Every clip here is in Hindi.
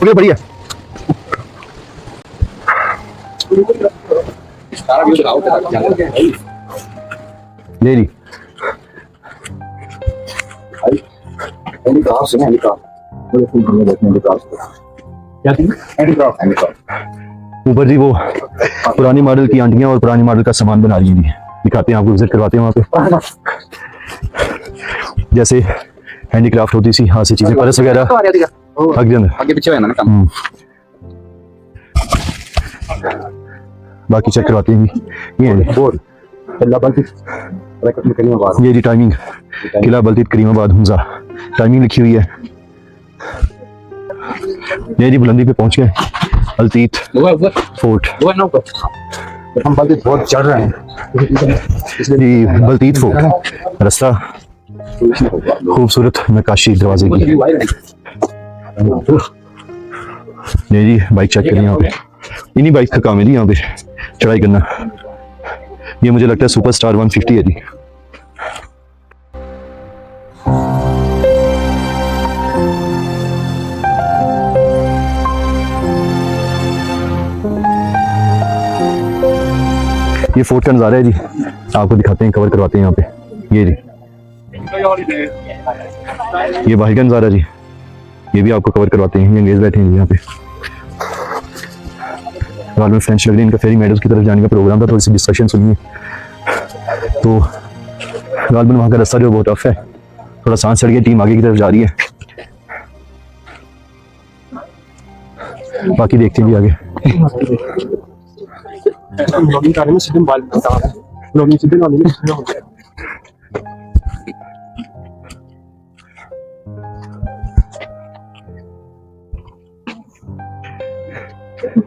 बढ़िया ये जी ऊपर जी वो पुरानी मॉडल की आंटियां और पुरानी मॉडल का सामान बना रही हैं जी। दिखाते हैं आपको, विजिट करवाते हैं वहाँ पे। जैसे हैंडीक्राफ्ट होती सी हाथ से चीजें, परस वगैरह आगे पीछे है ना काम। बाकी चेक करवाते हैं ये ये जी टाइमिंग, किला बलतीत करीमाबाद हुंजा टाइमिंग लिखी हुई है। ये जी बुलंदी पे पहुंच गए, बलतीत फोर्ट। हम बलतीत बहुत चढ़ रहे हैं जी, बलतीत फोर्ट रास्ता खूबसूरत नक्काशी दरवाजे की। ये जी बाइक चेक करें यहाँ पे, इन्हीं बाइक का काम है जी यहाँ पे चढ़ाई करना। ये मुझे लगता है सुपर स्टार 150 है जी। ये फोर्ट का नज़ारा है जी, आपको दिखाते हैं, कवर करवाते हैं यहाँ पे। ये जी ये बाहर का नज़ारा जी, ये भी आपको कवर करवाते हैं। ये अंग्रेज बैठे हैं यहाँ पे। में फ्रेंच लग रही है, इनका फेरी मेडल्स की तरफ जाने का प्रोग्राम था, थोड़ी सी डिस्कशन सुनिए। तो गालबन वहाँ का रास्ता जो बहुत टफ है, थोड़ा सांस चढ़ गई, टीम आगे की तरफ जा रही है। बाकी देखते हैं भी आगे।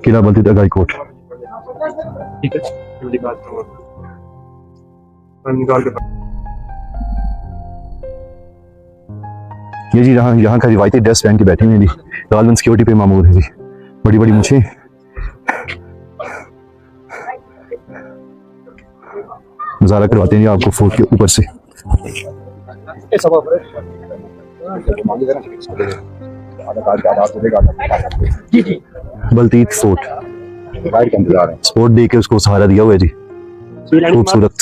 किला बलतीत अगाई कोट। ठीक है, ये जी यहाँ का रिवायती ड्रेस पहन के बैठे हुए हैं जी, गालबन सिक्योरिटी पे मामूर है जी। बड़ी बड़ी मूछें, नजारा करवाते हैं जी आपको फोर्ट के ऊपर से। बलतीत फोर्ट स्पोर्ट दे के उसको सहारा दिया हुआ है जी, खूबसूरत।